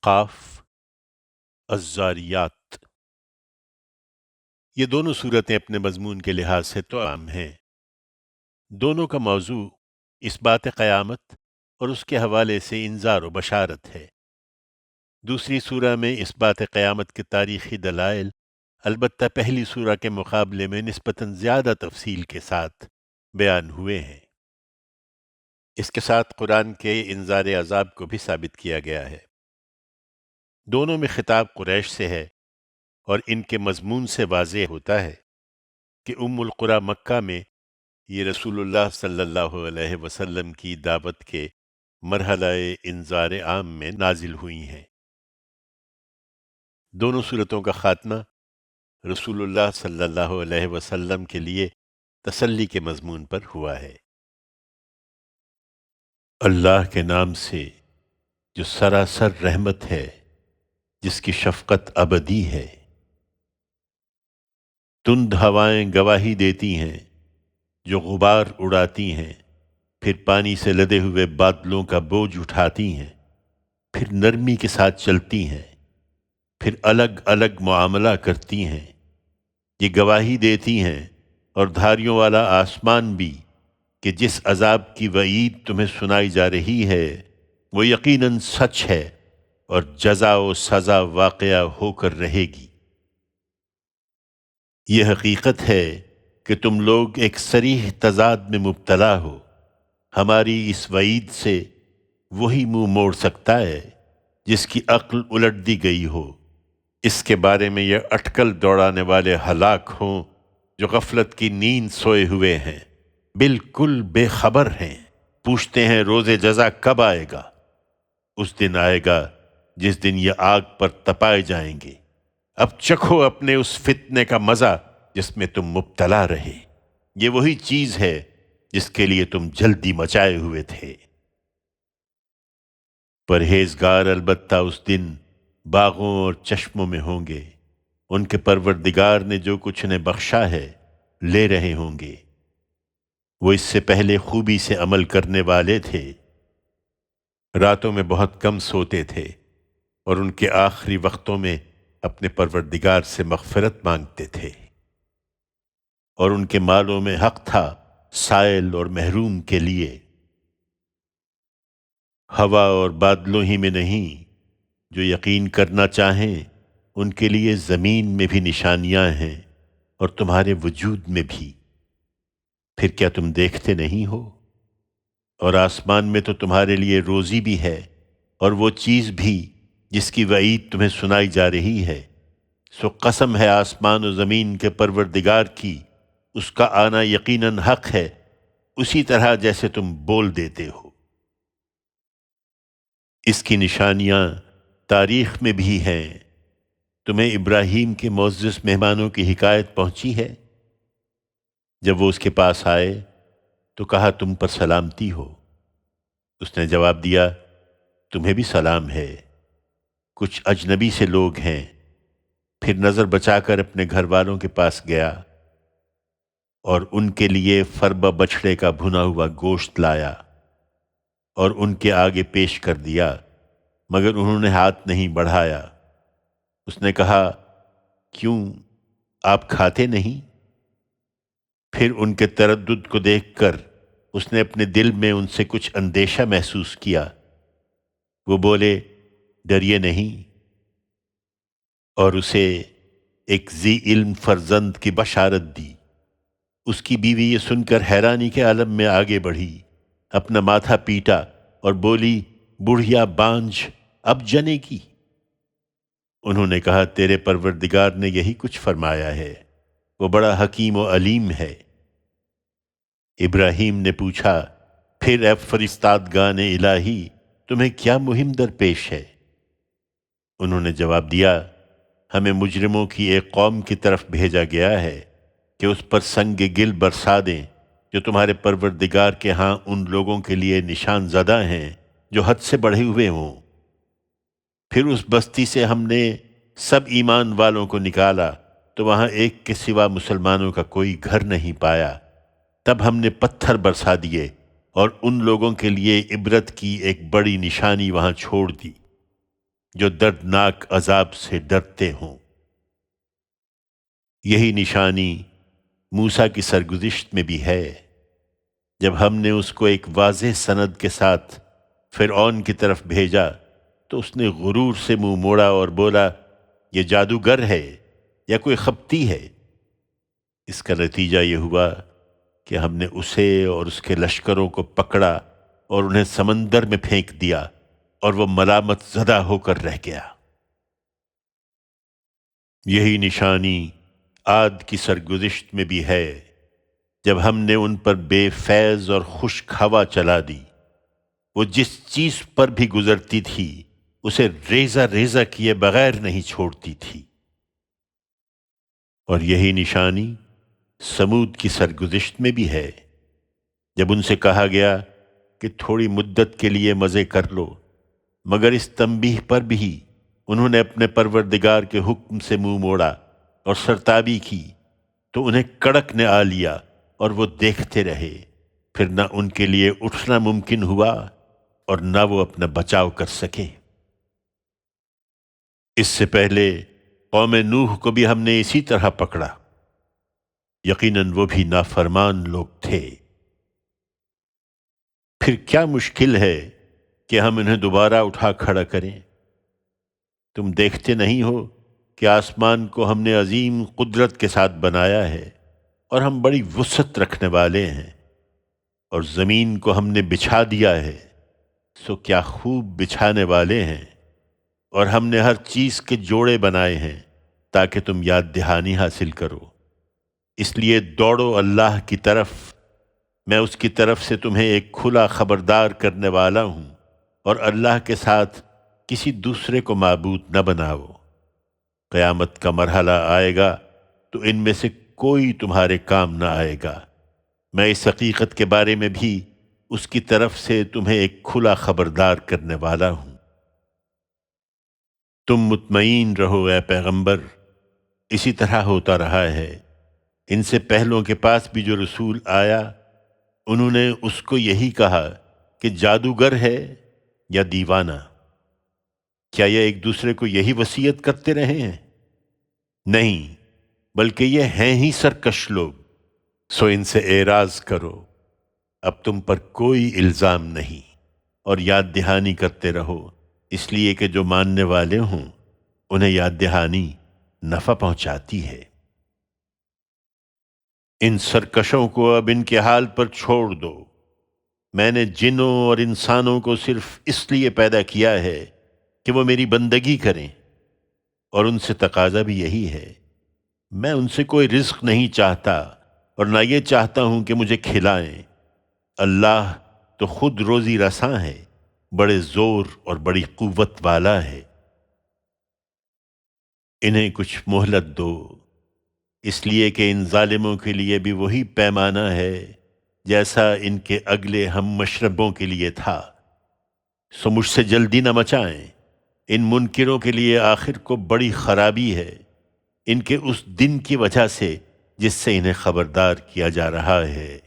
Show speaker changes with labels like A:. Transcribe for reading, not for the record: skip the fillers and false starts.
A: قاف، الزاریات۔ یہ دونوں صورتیں اپنے مضمون کے لحاظ سے تو عام ہیں۔ دونوں کا موضوع اس بات قیامت اور اس کے حوالے سے انذار و بشارت ہے۔ دوسری سورہ میں اس بات قیامت کے تاریخی دلائل البتہ پہلی سورہ کے مقابلے میں نسبتاً زیادہ تفصیل کے ساتھ بیان ہوئے ہیں۔ اس کے ساتھ قرآن کے انذار عذاب کو بھی ثابت کیا گیا ہے۔ دونوں میں خطاب قریش سے ہے اور ان کے مضمون سے واضح ہوتا ہے کہ ام القریٰ مکہ میں یہ رسول اللہ صلی اللہ علیہ وسلم کی دعوت کے مرحلہ انذار عام میں نازل ہوئی ہیں۔ دونوں صورتوں کا خاتمہ رسول اللہ صلی اللہ علیہ وسلم کے لیے تسلی کے مضمون پر ہوا ہے۔ اللہ کے نام سے جو سراسر رحمت ہے، جس کی شفقت ابدی ہے۔ تند ہوائیں گواہی دیتی ہیں جو غبار اڑاتی ہیں، پھر پانی سے لدے ہوئے بادلوں کا بوجھ اٹھاتی ہیں، پھر نرمی کے ساتھ چلتی ہیں، پھر الگ الگ معاملہ کرتی ہیں۔ یہ گواہی دیتی ہیں اور دھاریوں والا آسمان بھی کہ جس عذاب کی وعید تمہیں سنائی جا رہی ہے وہ یقیناً سچ ہے اور جزا و سزا واقعہ ہو کر رہے گی۔ یہ حقیقت ہے کہ تم لوگ ایک صریح تضاد میں مبتلا ہو۔ ہماری اس وعید سے وہی منہ موڑ سکتا ہے جس کی عقل الٹ دی گئی ہو۔ اس کے بارے میں یہ اٹکل دوڑانے والے ہلاک ہوں جو غفلت کی نیند سوئے ہوئے ہیں، بالکل بے خبر ہیں، پوچھتے ہیں روز جزا کب آئے گا۔ اس دن آئے گا جس دن یہ آگ پر تپائے جائیں گے۔ اب چکھو اپنے اس فتنے کا مزہ جس میں تم مبتلا رہے۔ یہ وہی چیز ہے جس کے لیے تم جلدی مچائے ہوئے تھے۔ پرہیزگار البتہ اس دن باغوں اور چشموں میں ہوں گے، ان کے پروردگار نے جو کچھ انہیں بخشا ہے لے رہے ہوں گے۔ وہ اس سے پہلے خوبی سے عمل کرنے والے تھے، راتوں میں بہت کم سوتے تھے اور ان کے آخری وقتوں میں اپنے پروردگار سے مغفرت مانگتے تھے، اور ان کے مالوں میں حق تھا سائل اور محروم کے لیے۔ ہوا اور بادلوں ہی میں نہیں، جو یقین کرنا چاہیں ان کے لیے زمین میں بھی نشانیاں ہیں اور تمہارے وجود میں بھی۔ پھر کیا تم دیکھتے نہیں ہو؟ اور آسمان میں تو تمہارے لیے روزی بھی ہے اور وہ چیز بھی جس کی وعید تمہیں سنائی جا رہی ہے۔ سو قسم ہے آسمان و زمین کے پروردگار کی، اس کا آنا یقیناً حق ہے، اسی طرح جیسے تم بول دیتے ہو۔ اس کی نشانیاں تاریخ میں بھی ہیں۔ تمہیں ابراہیم کے معزز مہمانوں کی حکایت پہنچی ہے؟ جب وہ اس کے پاس آئے تو کہا تم پر سلامتی ہو۔ اس نے جواب دیا تمہیں بھی سلام ہے، کچھ اجنبی سے لوگ ہیں۔ پھر نظر بچا کر اپنے گھر والوں کے پاس گیا اور ان کے لیے فربہ بچھڑے کا بھنا ہوا گوشت لایا اور ان کے آگے پیش کر دیا، مگر انہوں نے ہاتھ نہیں بڑھایا۔ اس نے کہا کیوں آپ کھاتے نہیں؟ پھر ان کے تردد کو دیکھ کر اس نے اپنے دل میں ان سے کچھ اندیشہ محسوس کیا۔ وہ بولے ڈریے نہیں، اور اسے ایک ذی علم فرزند کی بشارت دی۔ اس کی بیوی یہ سن کر حیرانی کے عالم میں آگے بڑھی، اپنا ماتھا پیٹا اور بولی بڑھیا بانجھ اب جنے کی۔ انہوں نے کہا تیرے پروردگار نے یہی کچھ فرمایا ہے، وہ بڑا حکیم و علیم ہے۔ ابراہیم نے پوچھا پھر اے فرستادگان الہی تمہیں کیا مہم درپیش ہے؟ انہوں نے جواب دیا ہمیں مجرموں کی ایک قوم کی طرف بھیجا گیا ہے کہ اس پر سنگ گل برسا دیں جو تمہارے پروردگار کے ہاں ان لوگوں کے لیے نشان زدہ ہیں جو حد سے بڑھے ہوئے ہوں۔ پھر اس بستی سے ہم نے سب ایمان والوں کو نکالا تو وہاں ایک کے سوا مسلمانوں کا کوئی گھر نہیں پایا۔ تب ہم نے پتھر برسا دیے اور ان لوگوں کے لیے عبرت کی ایک بڑی نشانی وہاں چھوڑ دی۔ جو دردناک عذاب سے ڈرتے ہوں۔ یہی نشانی موسیٰ کی سرگزشت میں بھی ہے، جب ہم نے اس کو ایک واضح سند کے ساتھ فرعون کی طرف بھیجا تو اس نے غرور سے منہ موڑا اور بولا، یہ جادوگر ہے یا کوئی خپتی ہے۔ اس کا نتیجہ یہ ہوا کہ ہم نے اسے اور اس کے لشکروں کو پکڑا اور انہیں سمندر میں پھینک دیا، اور وہ ملامت زدہ ہو کر رہ گیا۔ یہی نشانی عاد کی سرگزشت میں بھی ہے، جب ہم نے ان پر بے فیض اور خشک ہوا چلا دی۔ وہ جس چیز پر بھی گزرتی تھی اسے ریزہ ریزہ کیے بغیر نہیں چھوڑتی تھی۔ اور یہی نشانی سمود کی سرگزشت میں بھی ہے، جب ان سے کہا گیا کہ تھوڑی مدت کے لیے مزے کر لو، مگر اس تنبیہ پر بھی انہوں نے اپنے پروردگار کے حکم سے منہ موڑا اور سرتابی کی، تو انہیں کڑک نے آ لیا اور وہ دیکھتے رہے، پھر نہ ان کے لیے اٹھنا ممکن ہوا اور نہ وہ اپنا بچاؤ کر سکے۔ اس سے پہلے قوم نوح کو بھی ہم نے اسی طرح پکڑا، یقیناً وہ بھی نافرمان لوگ تھے۔ پھر کیا مشکل ہے کہ ہم انہیں دوبارہ اٹھا کھڑا کریں؟ تم دیکھتے نہیں ہو کہ آسمان کو ہم نے عظیم قدرت کے ساتھ بنایا ہے اور ہم بڑی وسعت رکھنے والے ہیں، اور زمین کو ہم نے بچھا دیا ہے، سو کیا خوب بچھانے والے ہیں، اور ہم نے ہر چیز کے جوڑے بنائے ہیں تاکہ تم یاد دہانی حاصل کرو۔ اس لیے دوڑو اللہ کی طرف، میں اس کی طرف سے تمہیں ایک کھلا خبردار کرنے والا ہوں، اور اللہ کے ساتھ کسی دوسرے کو معبود نہ بناؤ۔ قیامت کا مرحلہ آئے گا تو ان میں سے کوئی تمہارے کام نہ آئے گا۔ میں اس حقیقت کے بارے میں بھی اس کی طرف سے تمہیں ایک کھلا خبردار کرنے والا ہوں۔ تم مطمئن رہو اے پیغمبر، اسی طرح ہوتا رہا ہے۔ ان سے پہلوں کے پاس بھی جو رسول آیا، انہوں نے اس کو یہی کہا کہ جادوگر ہے یا دیوانہ۔ کیا یہ ایک دوسرے کو یہی وصیت کرتے رہے ہیں؟ نہیں، بلکہ یہ ہیں ہی سرکش لوگ، سو ان سے اعراض کرو، اب تم پر کوئی الزام نہیں، اور یاد دہانی کرتے رہو، اس لیے کہ جو ماننے والے ہوں انہیں یاد دہانی نفع پہنچاتی ہے۔ ان سرکشوں کو اب ان کے حال پر چھوڑ دو۔ میں نے جنوں اور انسانوں کو صرف اس لیے پیدا کیا ہے کہ وہ میری بندگی کریں، اور ان سے تقاضا بھی یہی ہے۔ میں ان سے کوئی رزق نہیں چاہتا اور نہ یہ چاہتا ہوں کہ مجھے کھلائیں۔ اللہ تو خود روزی رساں ہے، بڑے زور اور بڑی قوت والا ہے۔ انہیں کچھ مہلت دو، اس لیے کہ ان ظالموں کے لیے بھی وہی پیمانہ ہے جیسا ان کے اگلے ہم مشربوں کے لیے تھا، سو مجھ سے جلدی نہ مچائیں۔ ان منکروں کے لیے آخر کو بڑی خرابی ہے، ان کے اس دن کی وجہ سے جس سے انہیں خبردار کیا جا رہا ہے۔